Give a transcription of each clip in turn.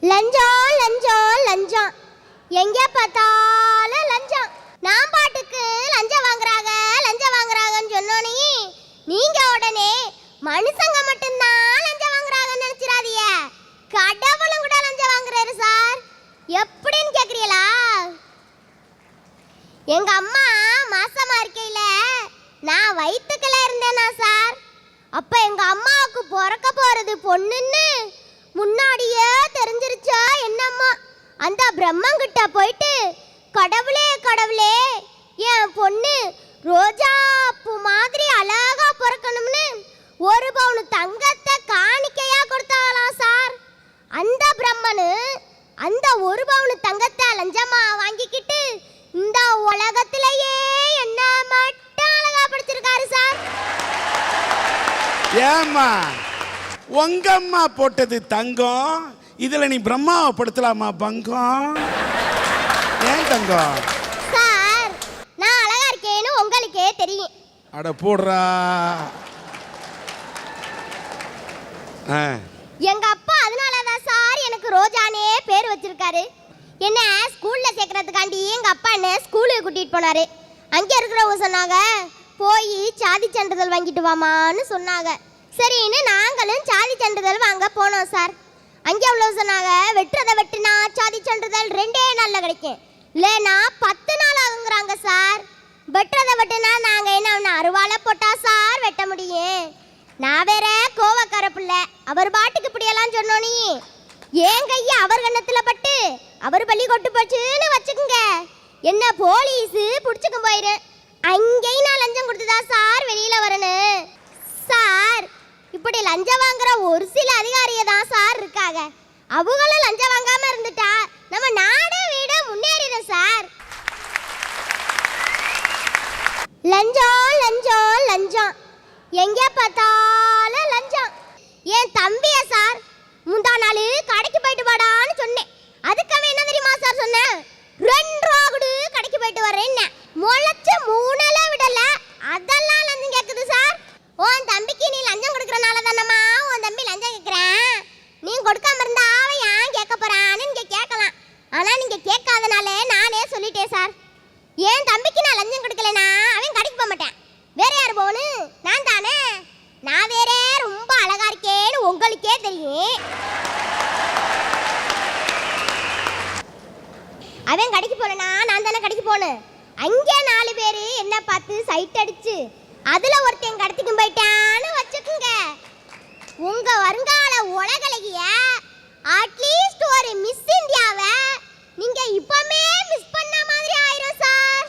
லஞ்சம் லஞ்சம் லஞ்சம், எங்கே பார்த்தாலும் லஞ்சம். நான் பாட்டுக்கு லஞ்சம் வாங்குறாங்கன்னு சொன்னோனே நீங்க உடனே மனுஷங்க மட்டும்தான் லஞ்சம் வாங்குறாங்கன்னு நினைச்சிடாதீங்க, கடவுளும் கூட லஞ்சம் வாங்குறாரு சார். எப்படின்னு கேக்குறீங்களா? எங்க அம்மா மாசமா இருக்கையில நான் வயிற்றுக்குள்ள இருந்தேனா சார். அப்ப எங்க அம்மாவுக்கு பிறக்க போறது பொண்ணுன்னு முன்னாடியே தெரிஞ்சிருச்சா என்னம்மா. அந்த பிரம்மங்கிட்ட போயிட்டு கடவுளே கடவுளே என் பொண்ணு ரோஜா பூ மாதிரி அழகா பிறக்கணும்னு 1 பவுன் தங்கத்தை காணிக்கையா கொடுத்தாலாம் சார். அந்த பிரம்மனு அந்த 1 பவுன் தங்கத்தை லஞ்சமா வாங்கிக்கிட்டு இந்த உலகத்திலேயே என்ன மட்டும் அழகா படிச்சிருக்காரு சார். ஏம்மா உங்க அம்மா போட்டது தங்கம், இதுல நீ பிரம்மாவை படுத்தலாமா பங்கம்? ஏன் தங்கம் சார்? நான் அழகா இருக்கேன்னு உங்களுக்கே தெரியும். அட போடுறா. எங்க அப்பா அதனாலதான் சார் எனக்கு ரோஜானே பேர் வச்சிருக்காரு. என்ன ஸ்கூல்ல சேர்க்கறதுக்காண்டி எங்க அப்பா என்ன ஸ்கூலுக்கு கூட்டிட்டு போனாரு. அங்க இருக்கிறவங்க சொன்னாங்க போய் சாதி சான்றிதழ் வாங்கிட்டு வாமான்னு சொன்னாங்க. சரின்னு நாங்களும் சாதி சான்றிதழ் வாங்க போனோம் சார். அங்கே அவ்வளோ சொன்னாங்க வெட்டுறதை வெட்டுனா சாதி சான்றிதழ் 2 நாளில் கிடைக்கும், இல்லைன்னா 10 நாள் ஆகுங்கிறாங்க சார். வெட்டுறதை வெட்டுனா நாங்கள் என்ன அருவாலை போட்டா சார் வெட்ட முடியும்? நான் வேற கோவக்கார பிள்ளை, அவர் பாட்டுக்கு இப்படியெல்லாம் சொன்னோனே ஏன் கையை அவர் கண்ணத்தில் பட்டு அவர் பள்ளி கொட்டு போச்சுன்னு வச்சுக்குங்க, என்ன போலீஸு பிடிச்சிக்கும் போயிரு. அங்கேயும் நான் லஞ்சம் கொடுத்துதான் சார் வெளியில வரணும் சார். இப்படி லஞ்சம் வாங்குற ஒரு சில அதிகாரியை தான் சார் இருக்காங்க. அவங்களும் லஞ்சம் வாங்காம இருந்துட்டா நம்ம நாடு வீடு முன்னேறிடும் சார். லஞ்சம் லஞ்சம் லஞ்சம், எங்கே பார்த்தாலும் லஞ்சம். என் தம்பிய சார் முந்தா நாள் கடைக்கு போயிட்டு வாடான்னு சொன்னேன். அதுக்கு அவன் என்ன தெரியுமா சார் சொன்னேன்? 2 ரூபா கொடு கடைக்கு போயிட்டு வரேன்னு. முளைச்சு 3 விடல, அதெல்லாம் லஞ்சம் கேட்குது சார். உன் தம்பிக்கு நீ லஞ்சம் கொடுக்கறனால தானம்மா உன் தம்பி லஞ்சம் கேட்குறேன். நீ கொடுக்காம இருந்தா அவன் ஏன் கேட்க போறான்னு நீங்க கேட்கலாம். ஆனா நீங்க கேட்காதனால நானே சொல்லிட்டேன் சார். என் தம்பிக்கு நான் லஞ்சம் கொடுக்கலனா அவன் கடைக்கு போக மாட்டேன். வேற யார் போகணும்? நான் தானே. நான் வேற ரொம்ப அழகா இருக்கேன்னு உங்களுக்கே தெரியும். அவன் கடைக்கு போனா நான் தானே கடைக்கு போனேன். அங்கே 4 பேர் என்ன பார்த்து சைட் அடிச்சு அதுல ஒருத்தன் கடத்திக்கும் போயிட்டான்னு வச்சுக்குங்க, உங்க வருங்கால உலகலைய அட்லீஸ்ட் ஒரு மிஸ் இந்தியாவை நீங்க இப்பமே மிஸ் பண்ண மாதிரி ஆயிரும் சார்.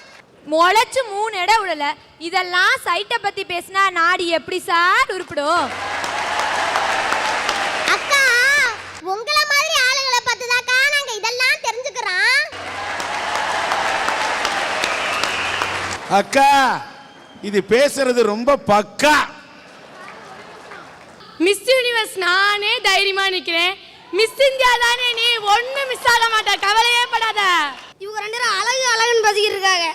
முளைச்சு 3 இடம் விடல, இதெல்லாம் சைட்டை பத்தி பேசினா நாடு எப்படி சார் உருப்பிடும்? அக்கா உங்களை மாதிரி ஆளுங்களை பார்த்துதாக்கா நாங்க இதெல்லாம் தெரிஞ்சுக்கிறோம். அக்கா இது பேசுறது ரொம்ப பக்கா. மிஸ் யூனிவர்ஸ் நானே தைரியமா நிக்கிறேன். மிஸ் இந்தியா தானே நீ, ஒண்ணு மிஸ் ஆக மாட்ட, கவலையே படாத. இவங்க 2 பேரும் அழகு அழகுன்னு பேசிக்கிட்டு இருக்காங்க.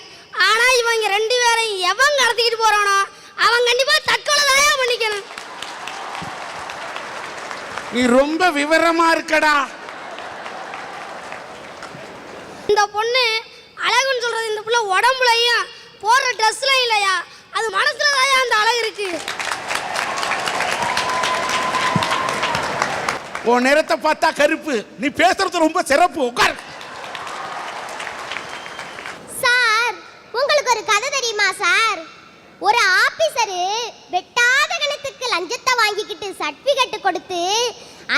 ஆனா இவங்க 2 பேரையும் எவன் கடத்திக்கிட்டு போறானோ அவன் கண்டிப்பா தற்கொலை தான் பண்ணிக்கணும். நீ ரொம்ப விவரமா இருக்கடா. இந்த பொண்ணு அழகுன்னு சொல்றது இந்த புள்ள உடம்புலையும் போடுற ட்ரெஸ்லாம் இல்லையா, அது மனசுல தான் அந்த அழகு இருக்கு. உன் நிறத்தை பார்த்தா கருப்பு, நீ பேசுறது ரொம்ப சிறப்பு. உட்கார் சார். உங்களுக்கு ஒரு கதை தெரியுமா சார்? ஒரு ஆபீசரு வெட்டாத கணத்துக்கு லஞ்சத்தை வாங்கிக்கிட்டு சர்டிபிகேட் கொடுத்து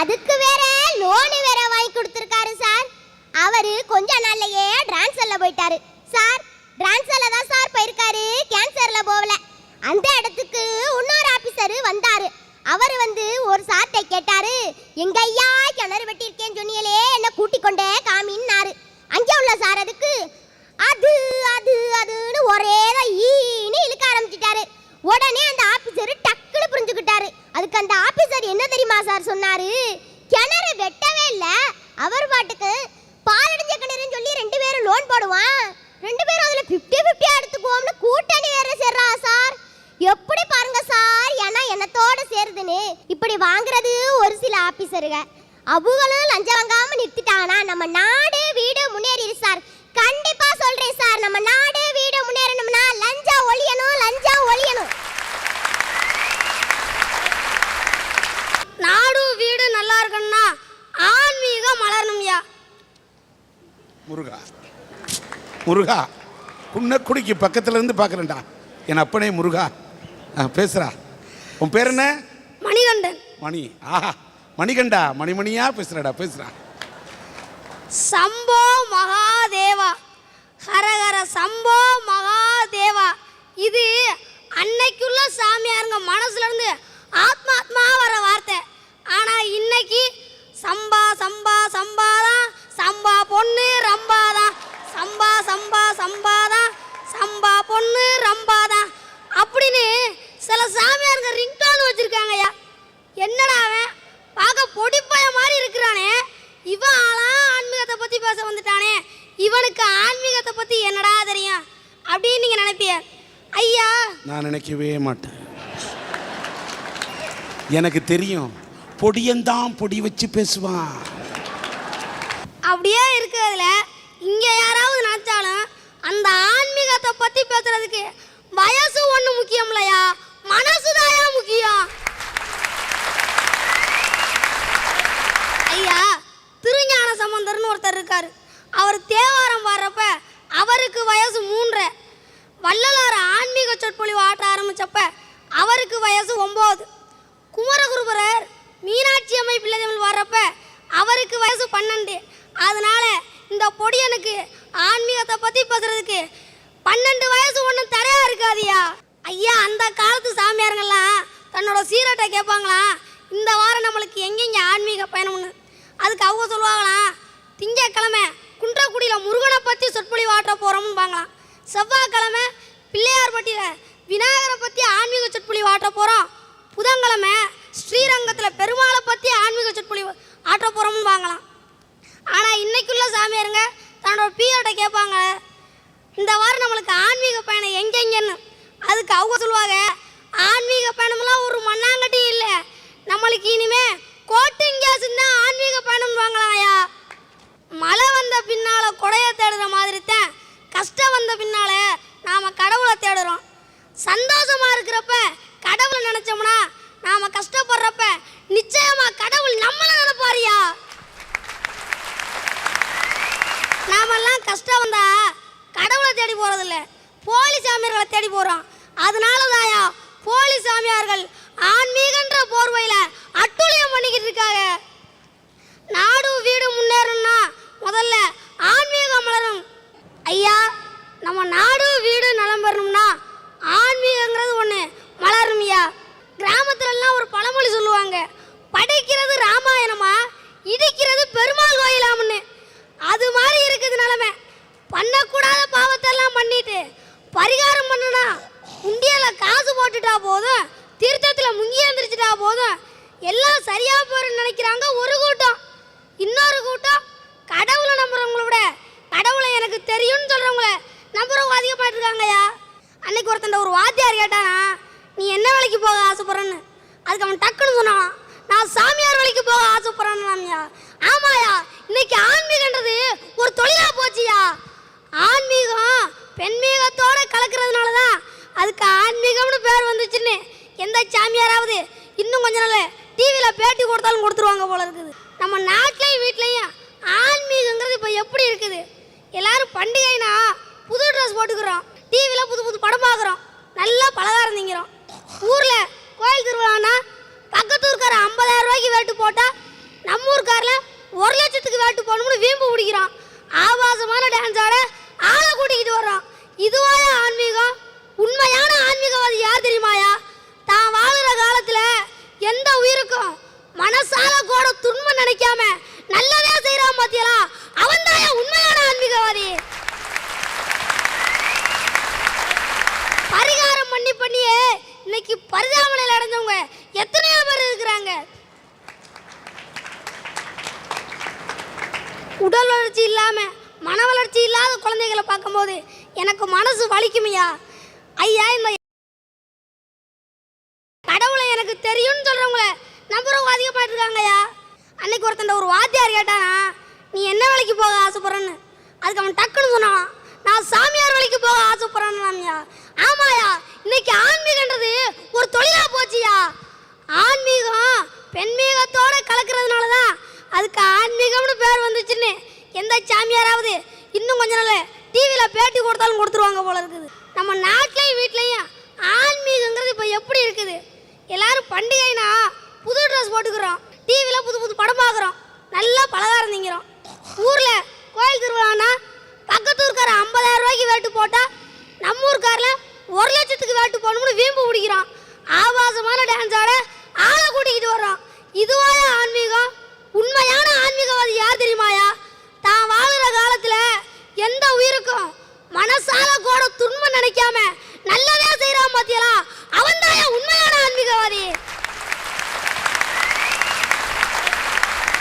அதுக்கு வேற லோனு வேற வாங்கி கொடுத்துருக்காரு சார். அவரு கொஞ்ச நாள்லயே டிரான்ஸ்ஃபர்ல போயிட்டாரு சார். டிரான்ஸ்ஃபர்ல தான் சார் போயிருக்காரு, கேன்சர்ல போகல. அந்த இடத்துக்கு இன்னொரு ஆபீசர் வந்தாரு. அவர் வந்து ஒரு சார்ட்டை கேட்டாரு, எங்க ஐயா கிணறு வெட்டியிருக்கேன்னு சொன்னீங்களே என்ன கூட்டிக் கொண்டே காமின்னாரு. அங்கே உள்ள சார் அதுக்கு அது அது அதுன்னு ஒரே ஈன்னு இழுக்க ஆரம்பிச்சிட்டாரு. உடனே அந்த ஆபீசர் டக்குன்னு புரிஞ்சுக்கிட்டாரு. அதுக்கு அந்த ஆபீசர் என்ன தெரியுமா சார் சொன்னாரு? கிணறு வெட்டவே இல்லை, அவர் பாட்டுக்கு பாலடைஞ்ச கிணறுன்னு சொல்லி 2 பேரும் லோன் போடுவான், 2 பேரும் அதுல 50-50 எடுத்துக்குவோம்னு கூட்டணி வேற சேர்றா சார். எப்படி பாருங்க சார், ஏன்னா என்னத்தோட சேருதுன்னு இப்படி வாங்குறது ஒரு சில ஆபீசருங்க. அவங்களும் லஞ்சம் வாங்காம நிற்க முருகா முருகா குன்னக்குடிக்கு பக்கத்துல இருந்து பார்க்குறேன்டா என் அப்பனே முருகா. பேசுறா. உன் பேர் என்ன? மணிகண்டன். மணி. ஆஹா மணிகண்டா மணிமணியா பேசுறடா பேசுறா. சம்போ மகாதேவா, ஹரஹர சம்போ மகாதேவா. இது அன்னைக்குள்ள சாமியாருங்க மனசுல இருந்து ஆத்மா வர வார்த்தை. ஆனா இன்னைக்கு சம்பா சம்பா சம்பாதான், சம்பா பொண்ணு ரம்பாதான், சம்பா சம்பா சம்பாதான், சம்பா பொண்ணு ரம்பாதான் அப்படின்னு சில சாமியாருங்க ரிங்டோன் வச்சிருக்காங்கய்யா. என்னடா அவன் பார்க்க பொடிப்பைய மாதிரி இருக்கிறானே, இவன் ஆளா ஆன்மீகத்தை பத்தி பேச வந்துட்டானே, இவனுக்கு ஆன்மீகத்தை பத்தி என்னடா தெரியும் அப்படின்னு நீங்க நினைப்பிய. ஐயா நான் நினைக்கவே மாட்டேன். எனக்கு தெரியும், பொடியந்தான் பொடி வச்சு பேசுவான். அப்படியே இருக்கிறதுல இங்க யாராவது நினைச்சாலும் அந்த ஆன்மீகத்தை பத்தி பேசுறதுக்கு வயசு ஒண்ணு முக்கியம் இல்லையா, மனசுதாயா முக்கியம். ஐயா திருஞான சம்பந்தர்னு ஒருத்தர் இருக்காரு. அவர் தேவாரம் பாடுறப்ப அவருக்கு வயசு 3. வள்ளலார் ஆன்மீக சொற்பொழிவு ஆட்ட ஆரம்பிச்சப்ப அவருக்கு வயசு 9. குமரகுருபரர் மீனாட்சி அம்மை பிள்ளை தமிழ் வர்றப்ப அவருக்கு வயசு 12. அதனால இந்த பொடியனுக்கு ஆன்மீகத்தை பத்தி பேசுறதுக்கு 12 வயசு ஒன்றும் தடையா இருக்காதியா. ஐயா அந்த காலத்து சாமியாருங்கெல்லாம் தன்னோட சீரட்டை கேட்பாங்களாம், இந்த வாரம் நம்மளுக்கு எங்கெங்க ஆன்மீக பயணம்னு. அதுக்கு அவங்க சொல்லுவாங்களாம், திங்கக்கிழமை குன்றக்குடியில் முருகனை பற்றி சொற்பொழிவு ஆற்ற போகிறோம்பாங்களாம், செவ்வாய்க்கிழமை பிள்ளையார்பட்டியில் விநாயகரை பற்றி ஆன்மீக சொற்பொழிவு ஆற்ற போகிறோம், புதன்கிழமை ஸ்ரீரங்கத்தில் பெருமாளை பற்றி ஆன்மீக சொற்பொழிவு ஆற்ற போகிறோம்பாங்களாம். ஆனால் இன்னைக்குள்ள சாமியாருங்க தன்னோட பீரியட்டை கேட்பாங்க, இந்த வாரம் நம்மளுக்கு ஆன்மீக பயணம் எங்கெங்கன்னு. அதுக்கு அவங்க சொல்லுவாங்க, ஆன்மீக பயணம்லாம் ஒரு மண்ணாங்கட்டி இல்லை, நம்மளுக்கு இனிமே கோட்டிங் கேஸ்ன்னு தான் ஆன்மீக பயணம் வாங்கலாம்யா. மழை வந்த பின்னால கொடையை தேடுற மாதிரி தான் கஷ்டம் வந்த பின்னால நாம கடவுளை தேடுறோம். சந்தோஷமா இருக்கிறப்ப கடவுளை நினைச்சோம்னா நாம கஷ்டப்படுறப்ப நிச்சயமா கடவுள் நம்மள நினைப்பாரியா. நாமெல்லாம் கஷ்டம் வந்தா கடவுளை தேடி போறதில்ல, போலி சாமியார்களை தேடி போறோம். அதனால தாயா போலி சாமியார்கள் ஆன்மீகன்ற போர்வையில அட்டுழியம் பண்ணிக்கிட்டு இருக்காங்க. நாடு வீடு முன்னேறணும்னா முதல்ல ஆன்மீகம் மலரும். ஐயா நம்ம நாடு வீடு நலம் பெறணும்னா ஆன்மீகங்கிறது ஒன்று மலரும். ஐயா கிராமத்துலலாம் ஒரு பழமொழி சொல்லுவாங்க, படிக்கிறது ராமாயணமா இடிக்கிறது பெருமாள் கோயிலாம்னு. அது மாதிரி இருக்குது நிலைமை. பண்ணக்கூடாத பாவத்தெல்லாம் பண்ணிட்டு பரிகாரம் பண்ணுனா உண்டியல காசு போட்டுட்டா போதும், தீர்த்தத்தில் முங்கி எழுந்திரிச்சிட்டா போதும், எல்லாம் சரியா போறன்னு நினைக்கிறாங்க ஒரு கூட்டம். இன்னொரு கூட்டம் கடவுளை நம்புறவங்கள விட கடவுளை எனக்கு தெரியும்னு சொல்றவங்கள நம்புறவங்க அதிகமாயிட்டு இருக்காங்கய்யா. அன்னைக்கு ஒருத்தன் ஒரு வாத்தியார் கேட்டானா, நீ என்ன வேலைக்கு போக ஆசைப்படுறன்னு. அதுக்கு அவன் டக்குன்னு சொன்னான், நான் சாமியார் வேலைக்கு போக ஆசைப்படுறேன்னாமியா. ஆமாயா, இன்னைக்கு ஆன்மீகன்றது ஒரு தொழிலா போச்சியா. ஆன்மீகம் பெண்மீகத்தோட கலக்கிறதுனால தான் அதுக்கு ஆன்மீகம்னு பேர் வந்துச்சுன்னு எந்த சாமியாராவது இன்னும் கொஞ்ச நாள் டிவியில் பேட்டி கொடுத்தாலும் கொடுத்துருவாங்க போல இருக்குது. நம்ம நாட்டிலையும் வீட்லையும் ஆன்மீகங்கிறது இப்போ எப்படி இருக்குது, எல்லாரும் பண்டிகைனா புது ட்ரெஸ் போட்டுக்கிறோம், டிவியில் புது புது படம் பார்க்குறோம், நல்லா பலகாரம் திங்கிறோம். ஊரில் கோயில் திருவிழானா பக்கத்து ஊருக்கார 50,000 ரூபாய்க்கு வேட்டு போட்டால் நம்ம ஊருக்காரில் 1 லட்சத்துக்கு வேட்டு போகணும்னு வீம்பு பிடிக்கிறோம். ஆபாசமான டான்ஸ் ஆட ஆளை கூட்டிக்கிட்டு வர்றோம். இதுவாயா ஆன்மீகம்? உண்மையான ஆன்மீகவாதி யார் தெரியுமாயா? தான் வாழுற காலத்தில் எந்த உயிருக்கும் மனசால கூட துன்பம் நினைக்காம நல்லதே செய்யறான் பாத்தியலா, அவன் தான் உண்மையான ஆன்மீகவாதி. பரிகாரம் பண்ணியே இன்னைக்கு பரிதாபனையில் அடைஞ்சவங்க எத்தனையோ பேர் இருக்கிறாங்க. உடல் வளர்ச்சி இல்லாம மன வளர்ச்சி இல்லாத குழந்தைகளை பார்க்கும்போது எனக்கு மனசு வலிக்குமையா. ஐயா இந்த கடவுளை எனக்கு தெரியும்னு சொல்றவங்கள நம்புறவங்க அதிகமாயிட்டு இருக்காங்கய்யா. அன்னைக்கு ஒருத்தன் ஒரு வாத்தியார் கேட்டானா, நீ என்ன வேலைக்கு போக ஆசைப்படுறன்னு. அதுக்கு அவன் டக்குன்னு சொன்னான், நான் சாமியார் வேலைக்கு போக ஆசைப்படுறேன்னாமியா. ஆமாயா, இன்னைக்கு ஆன்மீகன்றது ஒரு தொழிலா போச்சியா. ஆன்மீகம் பெண்மீகத்தோட கலக்கிறதுனால தான் அதுக்கு ஆன்மீகம்னு பேர் வந்துச்சுன்னு எந்த சாமியாராவது இன்னும் கொஞ்ச நாள் டிவியில் பேட்டி கொடுத்தாலும் கொடுத்துருவாங்க போல இருக்குது. நம்ம நாட்டிலையும் வீட்லேயும் ஆன்மீகங்கிறது இப்போ எப்படி இருக்குது? எல்லாரும் பண்டிகைனா புது ட்ரெஸ் போட்டுக்கிறோம், டிவியில் புது புது படம் பார்க்குறோம், நல்லா பலகாரம் திங்கிறோம். ஊரில் கோயில் திருவிழானா பக்கத்து ஊருக்கார 50,000 ரூபாய்க்கு வேட்டு போட்டால் நம்ம ஊருக்காரில் 1 லட்சத்துக்கு வேட்டு போடணும்னு வீம்பு பிடிக்கிறோம். ஆபாசமான டான்ஸ் ஆட ஆளை கூட்டிக்கிட்டு வர்றோம். இதுவாயா ஆன்மீகம்? உண்மையான ஆன்மீகவாதி யார் தெரியுமாயா? தான் வாழுற காலத்தில் எந்த உயிருக்கும் மனசால கூட துன்பம் நினைக்காம நல்லதே செய்யறான் பாத்தியலா, அவன் தாயா உண்மையான ஆன்மீகவாதி.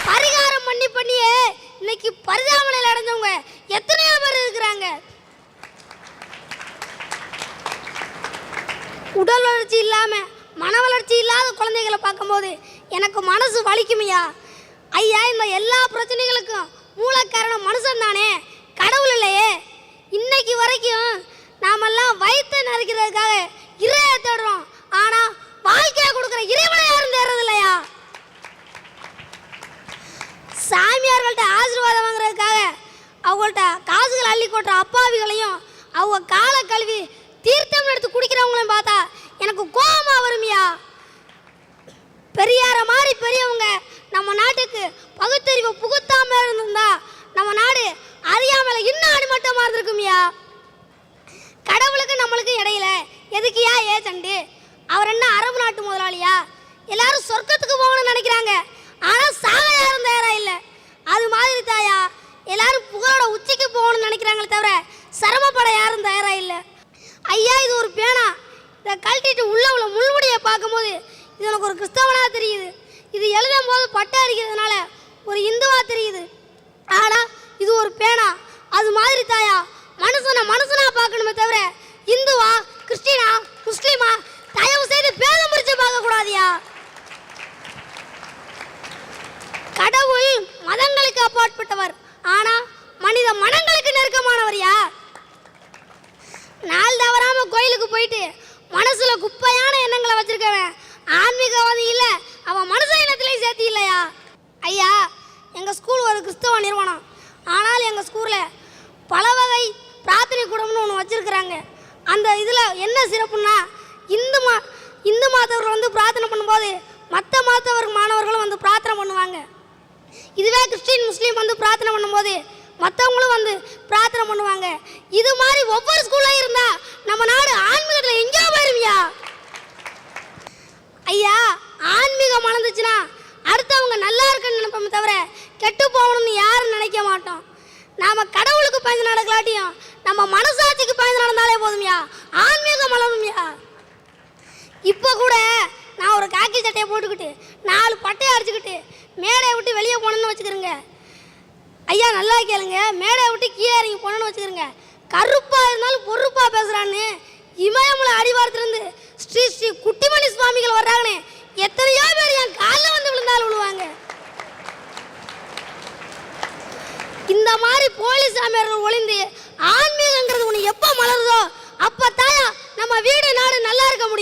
பரிகாரம் பண்ணியே இன்னைக்கு பரிதாபனையில் அடைஞ்சவங்க எத்தனையோ பேர் இருக்கிறாங்க. உடல் வளர்ச்சி இல்லாம மன வளர்ச்சி இல்லாத குழந்தைகளை பார்க்கும்போது எனக்கு மனசு வலிக்குமையா. ஐயா, இந்த எல்லா பிரச்சனைகளுக்கும் மூல காரணம் மனுஷன் தானே, கடவுள் இல்லையே. இன்னைக்கு வரைக்கும் நாமெல்லாம் வயிற்று நறுக்கிறதுக்காக இறைய தேடுறோம், ஆனா வாழ்க்கையை கொடுக்குற இறைவனை யாரும் தேடுறது இல்லையா. சாமியார்கள்ட்ட ஆசீர்வாதம் வாங்குறதுக்காக அவங்கள்ட்ட காசுகள் அள்ளி கொட்டுற அப்பாவிகளையும் அவங்க காலை கழுவி தீர்த்தம் எடுத்து குடிக்கிறவங்களையும் பார்த்தா எனக்கு கோபமா வருமியா. பெரியார மாதிரி பெரியவங்க நம்ம நாட்டுக்கு பகுத்தறிவு புகுத்தாம இருந்திருந்தா நம்ம நாடு அறியாமல இன்னும் அடிமட்டமா இருந்திருக்குமியா. கடவுளுக்கு நம்மளுக்கு இடையில எதுக்கியா சண்டு? அவர் என்ன அரபு நாட்டு முதலாளியா? எல்லாரும் சொர்க்கத்துக்கு போகணும்னு நினைக்கிறாங்க, ஆனா சாக யாரும் தயாரா இல்ல. அது மாதிரி தாயா எல்லாரும் புகழோட உச்சிக்கு போகணும்னு நினைக்கிறாங்களே தவிர சிரமப்பட யாரும் தயாரா இல்ல. ஐயா, இது ஒரு பேனா, இதை கழட்டிட்டு உள்ள முள்முடியை பார்க்கும்போது இது எனக்கு ஒரு கிறிஸ்தவனா தெரியுது. இது எழுதும் போது பட்டை அடிக்கிறதுனால ஒரு இந்துவா தெரியுது. ஆனா இது ஒரு பேனா. அது மாதிரி தாயா மனுஷனா பார்க்கணுமே தவிர இந்துவா கிறிஸ்டினா முஸ்லீமா தயவு செய்து பேதம் பிரிச்சு பார்க்க கூடாதியா. கடவுள் மதங்களுக்கு அப்பாற்பட்டவர், ஆனா மனித மனங்களுக்கு நெருக்கமானவர்யா. நாள் தவறாம கோயிலுக்கு போயிட்டு மனசுல குப்பையான எண்ணங்களை வச்சிருக்கவன் ஆன்மீகவாதி இல்ல, அவன் மனுஷ இனத்திலையும் சேர்த்து இல்லையா. ஐயா, எங்க ஸ்கூல் ஒரு கிறிஸ்தவ நிறுவனம், ஆனால் எங்க ஸ்கூல்ல பல வகை பிரார்த்தனை கூடம்னு ஒன்று வச்சிருக்கிறாங்க. அந்த இதில் என்ன சிறப்புன்னா இந்து மதத்தவர்கள் வந்து பிரார்த்தனை பண்ணும்போது மற்ற மதத்தவர்கள் மாணவர்களும் வந்து பிரார்த்தனை பண்ணுவாங்க. இதுவே கிறிஸ்டின் முஸ்லீம் வந்து பிரார்த்தனை பண்ணும்போது மற்றவங்களும் வந்து பிரார்த்தனை பண்ணுவாங்க. இது மாதிரி ஒவ்வொரு ஸ்கூல்லையும் இருந்தா நம்ம நாடு ஆன்மீகத்தில் எங்கேயோ போயிருவியா. ஐயா, ஆன்மீகம் வளர்ந்துச்சுன்னா அடுத்தவங்க நல்லா இருக்குன்னு நினைப்போமே தவிர கெட்டு போகணும்னு யாரும் நினைக்க மாட்டோம். நாம கடவுளுக்கு பயந்து நடக்கலாட்டியும் நம்ம மனசாட்சிக்கு பயந்து நடந்தாலே போதும்யா, ஆன்மீகம் வளரும்யா. இப்போ கூட நான் ஒரு காக்கி சட்டையை போட்டுக்கிட்டு 4 பட்டையை அடிச்சுக்கிட்டு மேடையை விட்டு வெளியே போனோன்னு வச்சுக்கிறேங்க. ஐயா, நல்லா கேளுங்க, மேடையை விட்டு கீழே இறங்கி போனோன்னு வச்சுக்கிறேங்க. கருப்பா இருந்தாலும் பொறுப்பா பேசுறான்னு இமயமலை அடிவாரத்திலிருந்து ஸ்ரீ ஸ்ரீ குட்டிமணி சுவாமிகள் வர்றாங்கன்னு எத்தனையோ பேர் என் காலில் வந்து விழுந்தாலும் விழுவாங்க. இந்த மாதிரி போலி சாமியார்கள் ஒளிந்து ஆன்மீகங்கிறது ஒன்று எப்போ மலருதோ அப்போ தாயா நம்ம வீடு நாடு நல்லா இருக்க முடியும்.